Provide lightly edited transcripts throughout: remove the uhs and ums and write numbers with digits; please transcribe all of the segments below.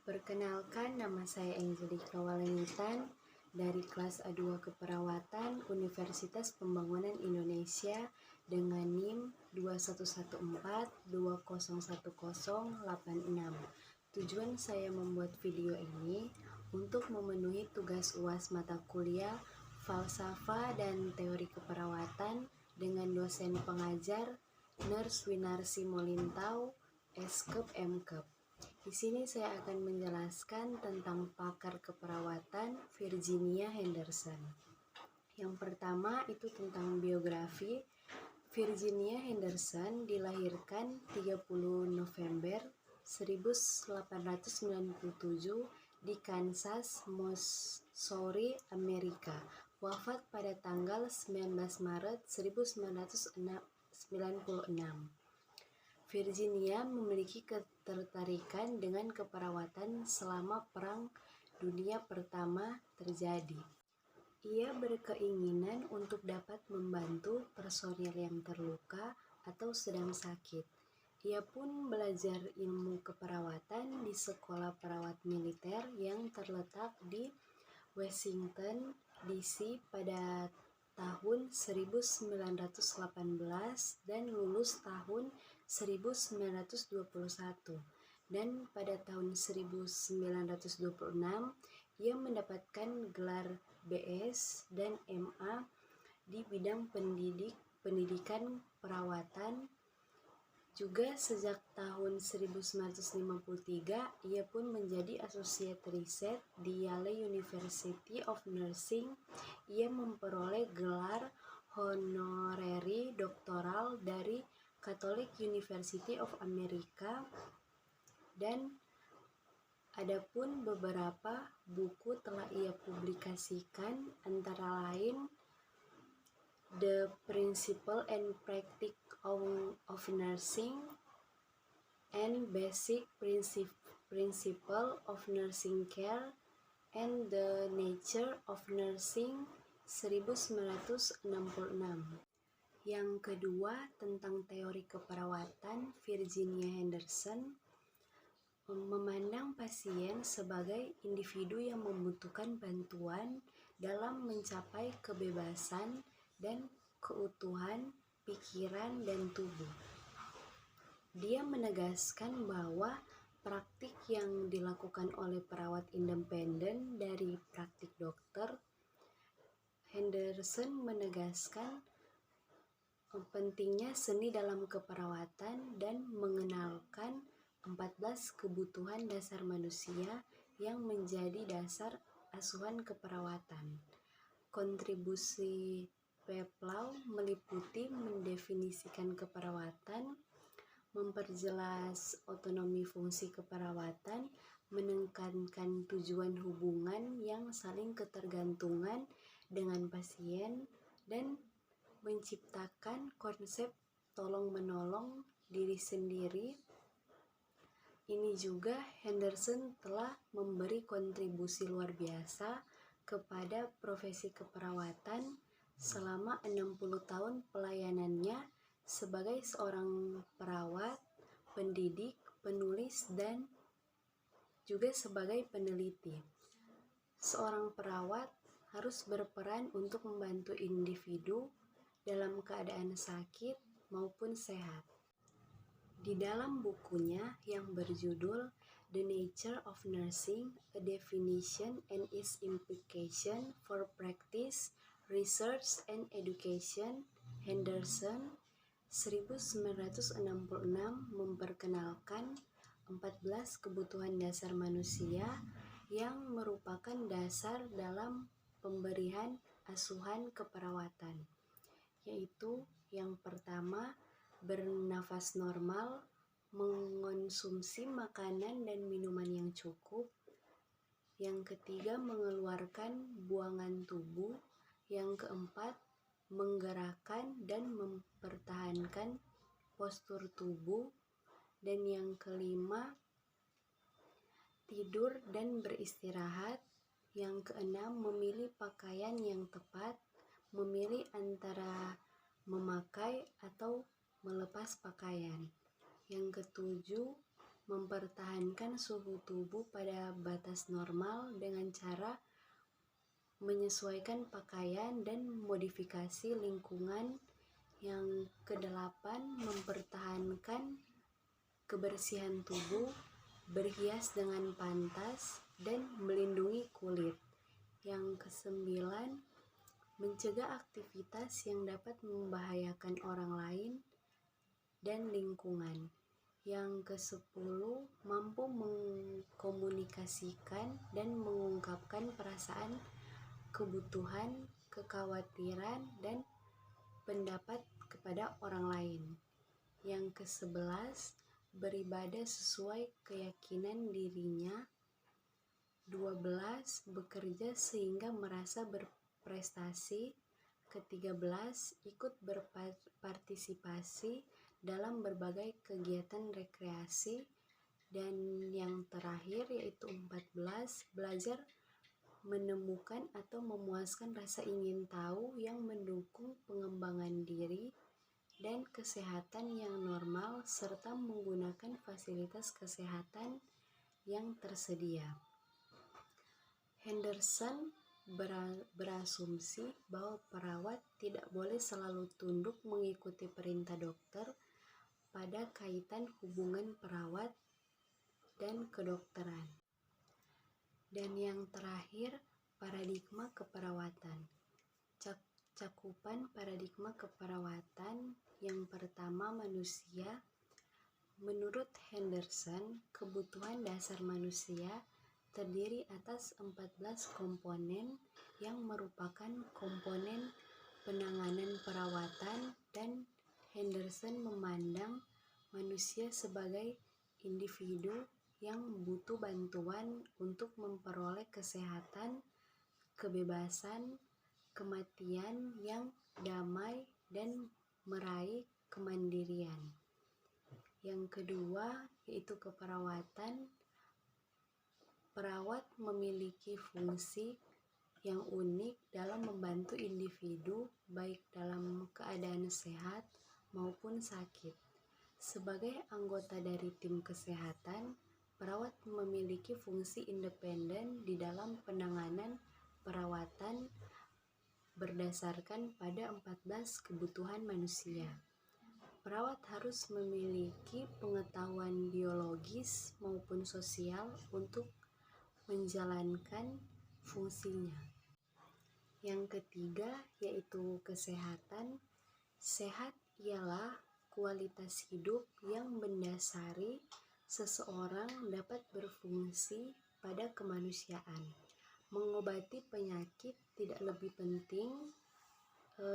Perkenalkan, nama saya Angelika Walengitan dari kelas A2 Keperawatan Universitas Pembangunan Indonesia dengan NIM 2114201086. Tujuan saya membuat video ini untuk memenuhi tugas UAS mata kuliah Falsafah dan Teori Keperawatan dengan dosen pengajar Nurse Winarsi Molintau, Eskep Mkep. Di sini saya akan menjelaskan tentang pakar keperawatan Virginia Henderson. Yang pertama itu tentang biografi. Virginia Henderson dilahirkan 30 November 1897 di Kansas, Missouri, Amerika. Wafat pada tanggal 19 Maret 1996. Virginia memiliki ketertarikan dengan keperawatan selama Perang Dunia Pertama terjadi. Ia berkeinginan untuk dapat membantu personil yang terluka atau sedang sakit. Ia pun belajar ilmu keperawatan di sekolah perawat militer yang terletak di Washington, D.C. pada tahun 1918 dan lulus tahun 1921, dan pada tahun 1926 ia mendapatkan gelar BS dan MA di bidang pendidikan perawatan. Juga sejak tahun 1953 ia pun menjadi Associate Research di Yale University of Nursing. Ia memperoleh gelar honorary doctoral dari Catholic University of America, dan adapun beberapa buku telah ia publikasikan, antara lain The Principle and Practice of Nursing and Basic Principle of Nursing Care and the Nature of Nursing 1966. Yang kedua tentang teori keperawatan. Virginia Henderson memandang pasien sebagai individu yang membutuhkan bantuan dalam mencapai kebebasan dan keutuhan pikiran dan tubuh. Dia menegaskan bahwa praktik yang dilakukan oleh perawat independen dari praktik dokter. Henderson menegaskan pentingnya seni dalam keperawatan dan mengenalkan 14 kebutuhan dasar manusia yang menjadi dasar asuhan keperawatan. Kontribusi Peplau meliputi mendefinisikan keperawatan, memperjelas otonomi fungsi keperawatan, menekankan tujuan hubungan yang saling ketergantungan dengan pasien, dan menciptakan konsep tolong-menolong diri sendiri. Ini juga Henderson telah memberi kontribusi luar biasa kepada profesi keperawatan selama 60 tahun pelayanannya sebagai seorang perawat, pendidik, penulis, dan juga sebagai peneliti. Seorang perawat harus berperan untuk membantu individu dalam keadaan sakit maupun sehat. Di dalam bukunya yang berjudul The Nature of Nursing, A Definition and Its Implication for Practice, Research and Education, Henderson 1966 memperkenalkan 14 kebutuhan dasar manusia yang merupakan dasar dalam pemberian asuhan keperawatan, yaitu yang pertama, bernafas normal, mengonsumsi makanan dan minuman yang cukup. Yang ketiga, mengeluarkan buangan tubuh. Yang keempat, menggerakkan dan mempertahankan postur tubuh. Dan yang kelima, tidur dan beristirahat. Yang keenam, memilih pakaian yang tepat, memilih antara memakai atau melepas pakaian. Yang ketujuh, mempertahankan suhu tubuh pada batas normal dengan cara menyesuaikan pakaian dan modifikasi lingkungan. Yang kedelapan, mempertahankan kebersihan tubuh, berhias dengan pantas, dan melindungi kulit. Yang kesembilan, mencegah aktivitas yang dapat membahayakan orang lain dan lingkungan. Yang kesepuluh, mampu mengkomunikasikan dan mengungkapkan perasaan, kebutuhan, kekhawatiran, dan pendapat kepada orang lain. Yang kesebelas, beribadah sesuai keyakinan dirinya. 12, bekerja sehingga merasa berprestasi. Ke-13, ikut berpartisipasi dalam berbagai kegiatan rekreasi. Dan yang terakhir yaitu 14, belajar menemukan atau memuaskan rasa ingin tahu yang mendukung pengembangan diri dan kesehatan yang normal serta menggunakan fasilitas kesehatan yang tersedia. Henderson berasumsi bahwa perawat tidak boleh selalu tunduk mengikuti perintah dokter pada kaitan hubungan perawat dan kedokteran. Dan yang terakhir, paradigma keperawatan. Cakupan paradigma keperawatan. Yang pertama, manusia. Menurut Henderson, kebutuhan dasar manusia terdiri atas 14 komponen yang merupakan komponen penanganan perawatan, dan Henderson memandang manusia sebagai individu yang butuh bantuan untuk memperoleh kesehatan, kebebasan, kematian yang damai, dan meraih kemandirian. Yang kedua yaitu keperawatan. Perawat memiliki fungsi yang unik dalam membantu individu baik dalam keadaan sehat maupun sakit. Sebagai anggota dari tim kesehatan, perawat memiliki fungsi independen di dalam penanganan perawatan berdasarkan pada 14 kebutuhan manusia. Perawat harus memiliki pengetahuan biologis maupun sosial untuk menjalankan fungsinya. Yang ketiga yaitu kesehatan. Sehat ialah kualitas hidup yang mendasari seseorang dapat berfungsi pada kemanusiaan. Mengobati penyakit tidak lebih penting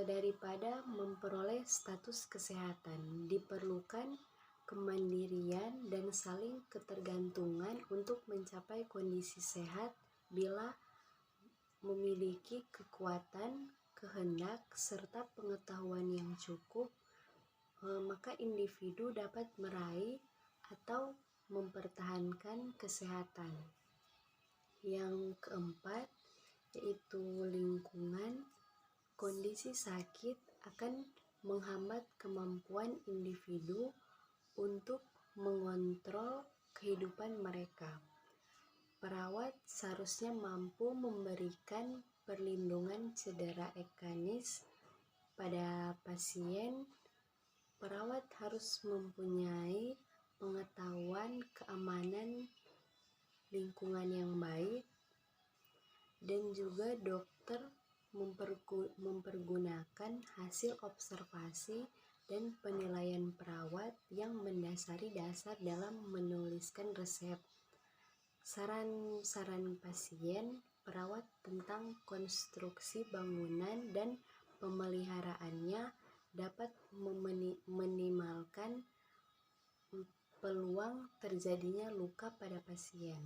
daripada memperoleh status kesehatan. Diperlukan kemandirian dan saling ketergantungan untuk mencapai kondisi sehat. Bila memiliki kekuatan, kehendak, serta pengetahuan yang cukup, maka individu dapat meraih atau mempertahankan kesehatan. Yang keempat yaitu lingkungan. Kondisi sakit akan menghambat kemampuan individu untuk mengontrol kehidupan mereka. Perawat seharusnya mampu memberikan perlindungan cedera ekanis pada pasien. Perawat harus mempunyai pengetahuan keamanan lingkungan yang baik, dan juga dokter mempergunakan hasil observasi dan penilaian perawat yang mendasari dasar dalam menuliskan resep. Saran-saran pasien perawat tentang konstruksi bangunan dan pemeliharaannya dapat meminimalkan peluang terjadinya luka pada pasien.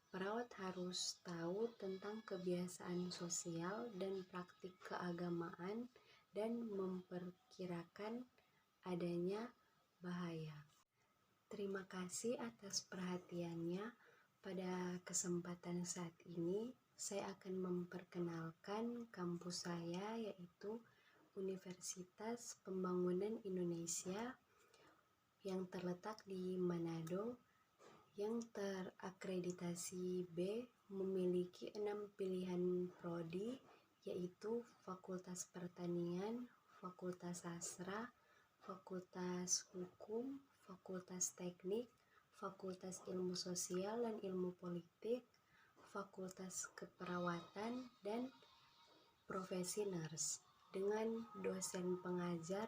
Perawat harus tahu tentang kebiasaan sosial dan praktik keagamaan dan memperkirakan adanya bahaya. Terima kasih atas perhatiannya. Pada kesempatan saat ini, saya akan memperkenalkan kampus saya, yaitu Universitas Pembangunan Indonesia yang terletak di Manado. Yang terakreditasi B memiliki 6 pilihan prodi, yaitu Fakultas Pertanian, Fakultas Sastra, Fakultas Hukum, Fakultas Teknik, Fakultas Ilmu Sosial dan Ilmu Politik, Fakultas Keperawatan, dan profesi nurse, dengan dosen pengajar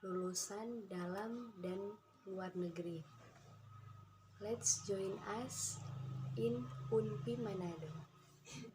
lulusan dalam dan luar negeri. Let's join us in Unpi Manado.